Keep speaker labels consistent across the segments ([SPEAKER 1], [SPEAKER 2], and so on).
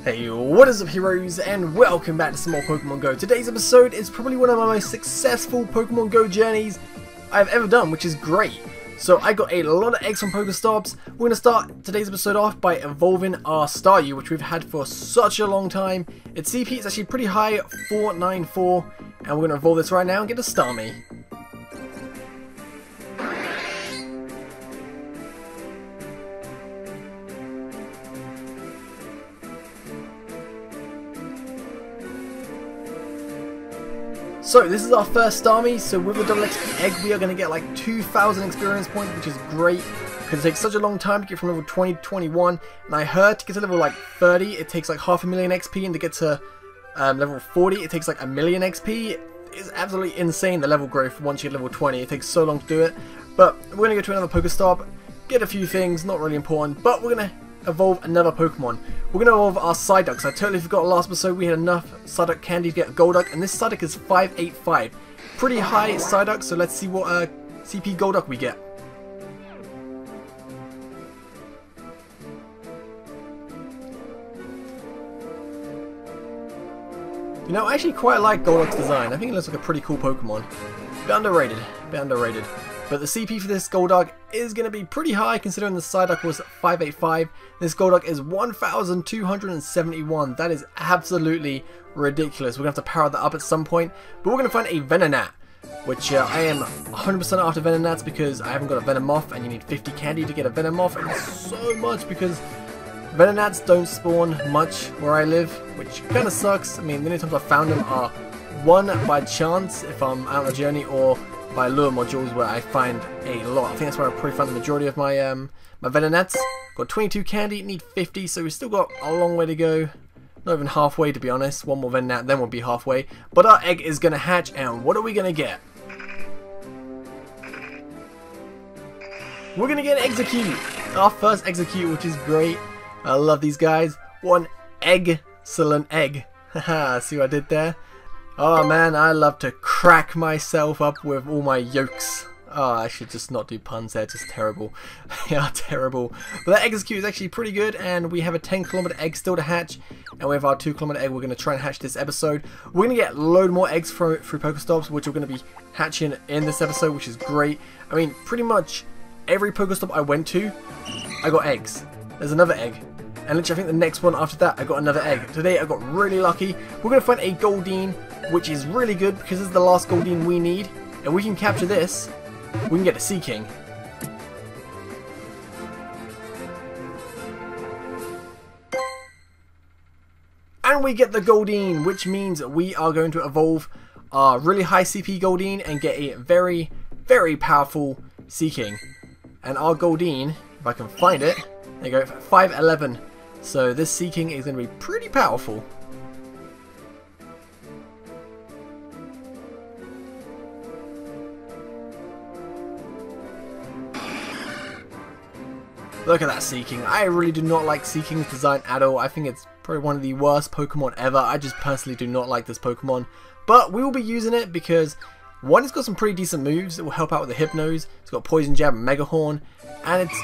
[SPEAKER 1] Hey, what is up heroes, and welcome back to some more Pokemon Go. Today's episode is probably one of my most successful Pokemon Go journeys I've ever done, which is great. So I got a lot of eggs from Pokestops. We're going to start today's episode off by evolving our Staryu, which we've had for such a long time. Its CP is actually pretty high, 494, and we're going to evolve this right now and get a Starmie. So this is our first Starmie, so with a double XP egg we are going to get like 2,000 experience points, which is great because it takes such a long time to get from level 20 to 21, and I heard to get to level like 30 it takes like 500,000 XP, and to get to level 40 it takes like 1,000,000 XP. It's absolutely insane, the level growth once you get level 20, it takes so long to do it. But we're going to go to another Pokestop, get a few things, not really important, but we're going to evolve another Pokemon. We're going to evolve our Psyduck. I totally forgot last episode we had enough Psyduck candy to get a Golduck, and this Psyduck is 585. Pretty high Psyduck, so let's see what CP Golduck we get. You know, I actually quite like Golduck's design. I think it looks like a pretty cool Pokemon. Bit underrated. Bit underrated. But the CP for this Golduck is going to be pretty high considering the Psyduck was 585. This Golduck is 1,271. That is absolutely ridiculous. We're going to have to power that up at some point. But we're going to find a Venonat, which I am 100% after Venonats because I haven't got a Venomoth, and you need 50 candy to get a Venomoth, and so much because Venonats don't spawn much where I live, which kind of sucks. I mean, the only times I've found them are one by chance if I'm out on a journey, or by lure modules where I find a lot. I think that's where I probably found the majority of my my Venonats. Got 22 candy, need 50, so we've still got a long way to go. Not even halfway, to be honest. One more Venonat, then we'll be halfway. But our egg is going to hatch, and what are we going to get? We're going to get an Execute! Our first Execute, which is great. I love these guys. One excellent egg. Haha, see what I did there? Oh man, I love to crack myself up with all my yolks. Oh, I should just not do puns there, just terrible. They are terrible. But that Execute is actually pretty good, and we have a 10km egg still to hatch. And with our 2km egg, we're going to try and hatch this episode. We're going to get a load more eggs through Pokestops, which we're going to be hatching in this episode, which is great. I mean, pretty much every Pokestop I went to, I got eggs. There's another egg. And literally, I think the next one after that, I got another egg. Today, I got really lucky. We're going to find a Goldeen, which is really good because this is the last Goldeen we need. And we can capture this, we can get a Seaking. And we get the Goldeen, which means we are going to evolve our really high CP Goldeen and get a very, very powerful Seaking. And our Goldeen, if I can find it, there you go, 511. So this Seaking is going to be pretty powerful. Look at that Seaking. I really do not like Seaking's design at all. I think it's probably one of the worst Pokemon ever. I just personally do not like this Pokemon. But we will be using it because, one, it's got some pretty decent moves. It will help out with the Hypnos. It's got Poison Jab and Mega Horn. And it's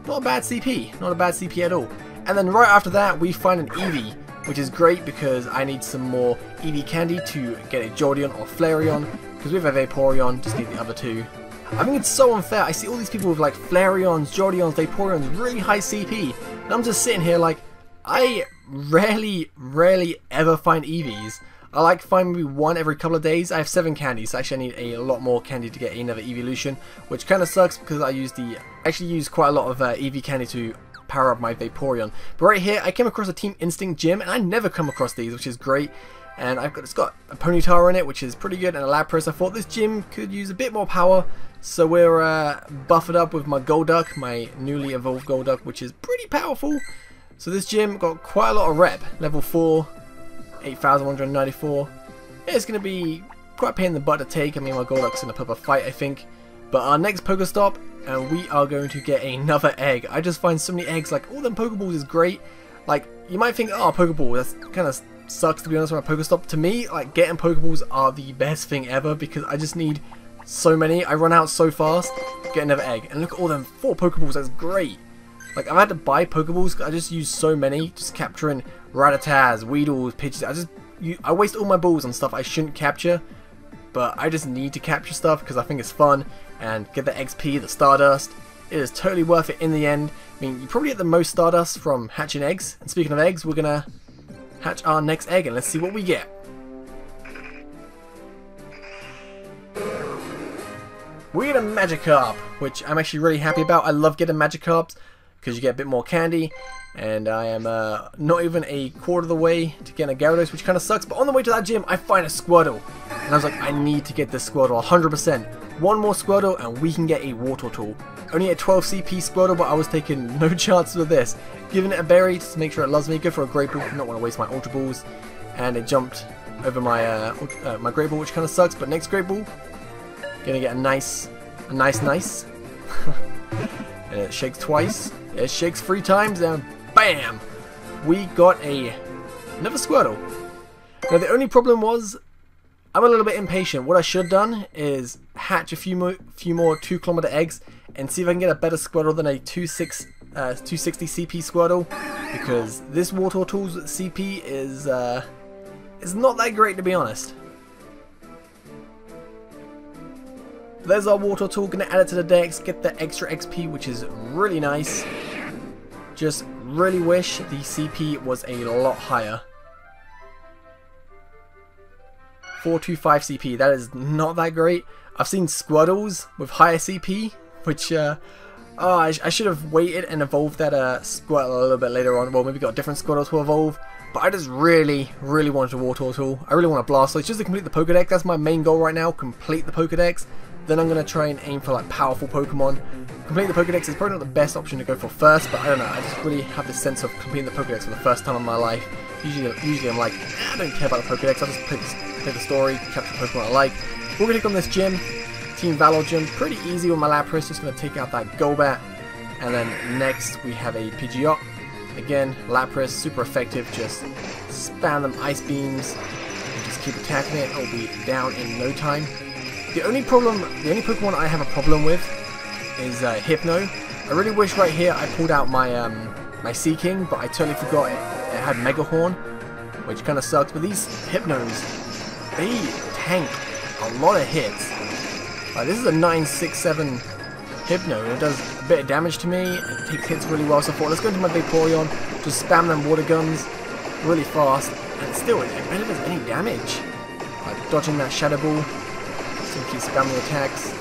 [SPEAKER 1] not a bad CP. Not a bad CP at all. And then right after that, we find an Eevee, which is great because I need some more Eevee candy to get a Jolteon or Flareon. Because with a Vaporeon, just need the other two. I think it's so unfair. I see all these people with like Flareons, Jolteons, Vaporeons, really high CP. And I'm just sitting here like, I rarely ever find Eevees. I like find maybe one every couple of days. I have 7 candies, so actually I need a lot more candy to get another Evolution, which kind of sucks because I actually use quite a lot of Eevee candy to power up my Vaporeon. But right here, I came across a Team Instinct gym, and I never come across these, which is great. And it's got a Ponyta in it, which is pretty good, and a Lapras. I thought this gym could use a bit more power, so we're buffered up with my Golduck, my newly evolved Golduck, which is pretty powerful. So this gym got quite a lot of rep, level 4. 8,194. Yeah, it's going to be quite a pain in the butt to take. I mean, my Golduck's going to put up a fight, I think. But our next Pokestop, and we are going to get another egg. I just find so many eggs. Like, all them Pokeballs is great. Like, you might think, oh, Pokeball, that's kind of sucks, to be honest, with my Pokestop. To me, like, getting Pokeballs are the best thing ever because I just need so many. I run out so fast. Get another egg. And look at all them 4 Pokeballs. That's great. Like, I've had to buy Pokeballs. I just use so many, just capturing Rattatas, Weedles, Pidgeys. I waste all my balls on stuff I shouldn't capture, but I just need to capture stuff because I think it's fun and get the XP, the Stardust. It is totally worth it in the end. I mean, you probably get the most Stardust from hatching eggs. And speaking of eggs, we're gonna hatch our next egg and let's see what we get. We get a Magikarp, which I'm actually really happy about. I love getting Magikarps because you get a bit more candy, and I am not even a quarter of the way to getting a Gyarados, which kind of sucks. But on the way to that gym, I find a Squirtle, and I was like, I need to get this Squirtle 100%. One more Squirtle, and we can get a Water Tool. Only a 12 CP Squirtle, but I was taking no chances with this. Giving it a berry just to make sure it loves me. Good for a Great Ball, not want to waste my Ultra Balls, and it jumped over my my Great Ball, which kind of sucks. But next Great Ball, gonna get a nice. And it shakes twice. It shakes 3 times, and bam! We got another Squirtle. Now the only problem was, I'm a little bit impatient. What I should have done is hatch a few more 2-kilometer eggs and see if I can get a better Squirtle than a 260 CP Squirtle, because this Water Tool's CP is not that great, to be honest. There's our Water Tool, gonna add it to the dex, get the extra XP, which is really nice. Just really wish the CP was a lot higher. 425 CP, that is not that great. I've seen Squirtles with higher CP, which, I should have waited and evolved that Squirtle a little bit later on. Well, maybe got a different Squirtle to evolve. But I just really wanted a Water Tool. I really want a Blastoise just to complete the Pokedex. That's my main goal right now, complete the Pokedex. Then I'm going to try and aim for like powerful Pokemon. Completing the Pokedex is probably not the best option to go for first, but I don't know, I just really have this sense of completing the Pokedex for the first time in my life. Usually I'm like, I don't care about the Pokedex, I'll just play the story, capture the Pokemon I like. We're going to click on this gym, Team Valor gym, pretty easy with my Lapras, just going to take out that Golbat. And then next we have a Pidgeot. Again, Lapras, super effective, just spam them Ice Beams, and just keep attacking it, it'll be down in no time. The only Pokemon I have a problem with is Hypno. I really wish right here I pulled out my my Seaking, but I totally forgot it had Mega Horn, which kind of sucks. But these Hypnos, they tank a lot of hits. Like, this is a 967 Hypno, and it does a bit of damage to me. It takes hits really well. So I thought, let's go into my Vaporeon, just spam them water guns really fast, and still, it barely does any damage. Like dodging that Shadow Ball. So keep spamming attacks.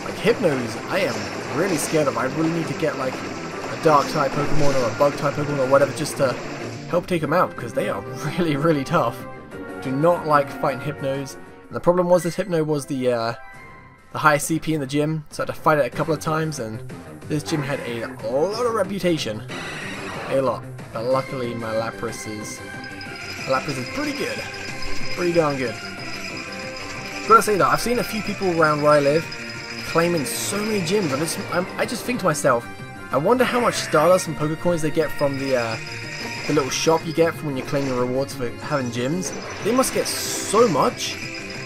[SPEAKER 1] Like Hypnos, I am really scared of. I really need to get like a Dark type Pokemon or a Bug type Pokemon or whatever just to help take them out, because they are really tough. Do not like fighting Hypnos. And the problem was this Hypno was the highest CP in the gym, so I had to fight it a couple of times, and this gym had a lot of reputation. A lot. But luckily my Lapras is pretty good. Pretty darn good. Gotta say though, I've seen a few people around where I live claiming so many gyms, and I just think to myself, I wonder how much Stardust and Pokecoins they get from the little shop you get from when you claim your rewards for having gyms. They must get so much,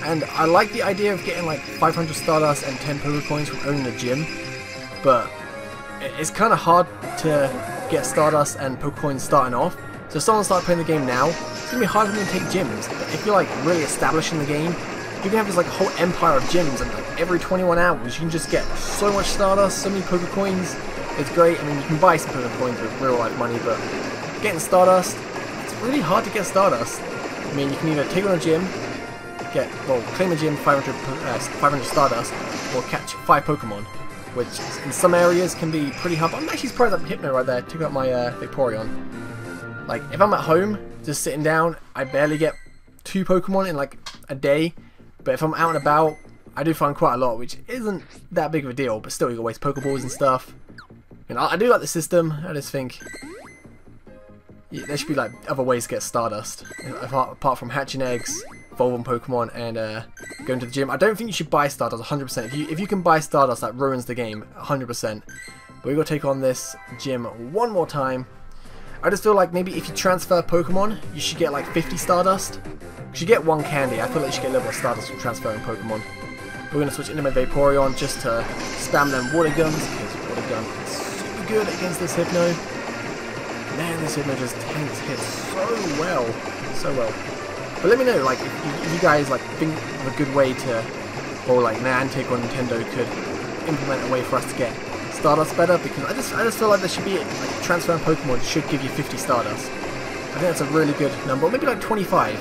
[SPEAKER 1] and I like the idea of getting like 500 Stardust and 10 Pokecoins from owning a gym, but it's kind of hard to get Stardust and Pokecoins starting off. So if someone starts playing the game now, it's gonna be hard for them to take gyms. But if you're like really establishing the game, you can have this like whole empire of gyms, and like every 21 hours you can just get so much Stardust, so many Pokecoins. It's great. I mean, you can buy some Pokecoins with real life money, but getting Stardust, it's really hard to get Stardust. I mean, you can either take on a gym, claim a gym 500 Stardust, or catch 5 Pokemon, which in some areas can be pretty hard. I'm actually surprised that Hypno right there took out my Vaporeon. Like, if I'm at home, just sitting down, I barely get 2 Pokemon in like a day. But if I'm out and about, I do find quite a lot, which isn't that big of a deal, but still you can waste Pokeballs and stuff. And I do like the system. I just think there should be like other ways to get Stardust, apart from hatching eggs, evolving Pokemon, and going to the gym. I don't think you should buy Stardust 100%. If you can buy Stardust, that ruins the game 100%. But we're going to take on this gym one more time. I just feel like maybe if you transfer Pokemon, you should get like 50 Stardust. You should get 1 candy. I feel like you should get a little bit of Stardust from transferring Pokemon. We're going to switch into my Vaporeon just to spam them water guns, because water gun is super good against this Hypno. Man, this Hypno just tanks hits so well. So well. But let me know, like, if you guys, like, think of a good way to, or, like, Niantic or Nintendo could implement a way for us to get Stardust better, because I just feel like there should be, like, transferring Pokemon should give you 50 Stardust. I think that's a really good number, or maybe like 25.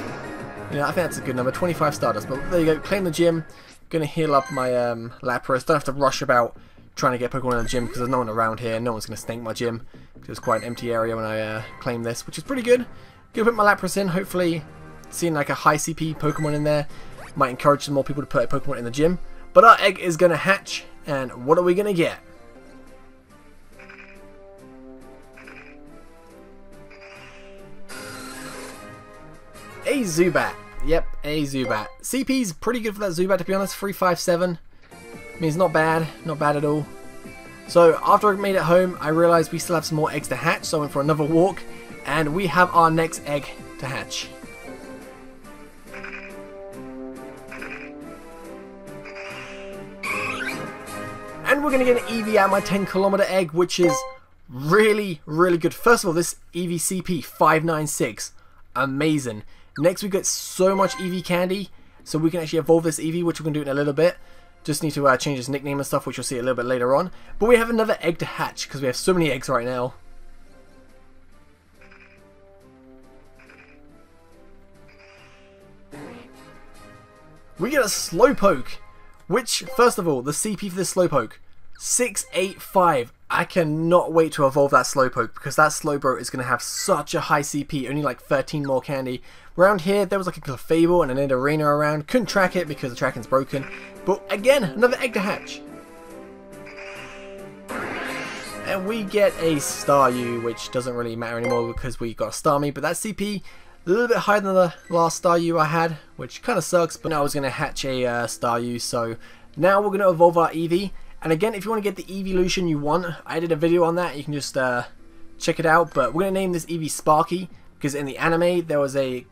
[SPEAKER 1] You know, I think that's a good number, 25 Stardust. But there you go, claim the gym. Gonna heal up my Lapras. Don't have to rush about trying to get Pokemon in the gym because there's no one around here. No one's gonna snake my gym because it's quite an empty area when I claim this, which is pretty good. Gonna put my Lapras in. Hopefully, seeing like a high CP Pokemon in there might encourage some more people to put a Pokemon in the gym. But our egg is gonna hatch, and what are we gonna get? A Zubat. Yep, a Zubat. CP's pretty good for that Zubat, to be honest. 357. I mean, it's not bad. Not bad at all. So, after I made it home, I realized we still have some more eggs to hatch. So, I went for another walk. And we have our next egg to hatch. And we're going to get an Eevee out of my 10km egg, which is really, really good. First of all, this Eevee CP 596. Amazing. Next we get so much Eevee candy, so we can actually evolve this Eevee, which we're going to do in a little bit. Just need to change his nickname and stuff, which you'll see a little bit later on. But we have another egg to hatch, because we have so many eggs right now. We get a Slowpoke, which, first of all, the CP for this Slowpoke, 685. I cannot wait to evolve that Slowpoke, because that Slowbro is going to have such a high CP, only like 13 more candy. Around here, there was like a Clefable and an Nidorina around. Couldn't track it because the tracking's broken. But again, another egg to hatch. And we get a Staryu, which doesn't really matter anymore because we got a Starmie. But that CP, a little bit higher than the last Staryu I had, which kind of sucks. But now I was going to hatch a Staryu, so now we're going to evolve our Eevee. And again, if you want to get the evolution you want, I did a video on that. You can just check it out. But we're going to name this Eevee Sparky, because in the anime there was a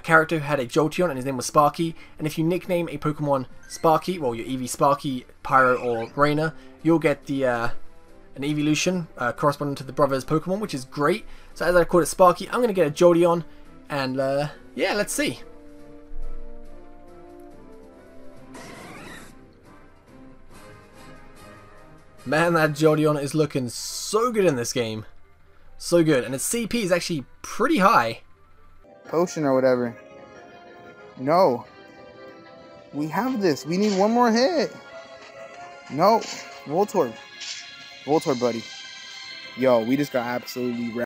[SPEAKER 1] character who had a Jolteon and his name was Sparky. And if you nickname a Pokemon Sparky, well, your Eevee Sparky, Pyro, or Rainer, you'll get the an evolution corresponding to the brother's Pokemon, which is great. So as I called it Sparky, I'm going to get a Jolteon, and yeah, let's see. Man, that Jolteon is looking so good in this game. So good. And its CP is actually pretty high.
[SPEAKER 2] Potion or whatever. No. We have this. We need one more hit. No. Voltorb. Voltorb, buddy. Yo, we just got absolutely wrecked.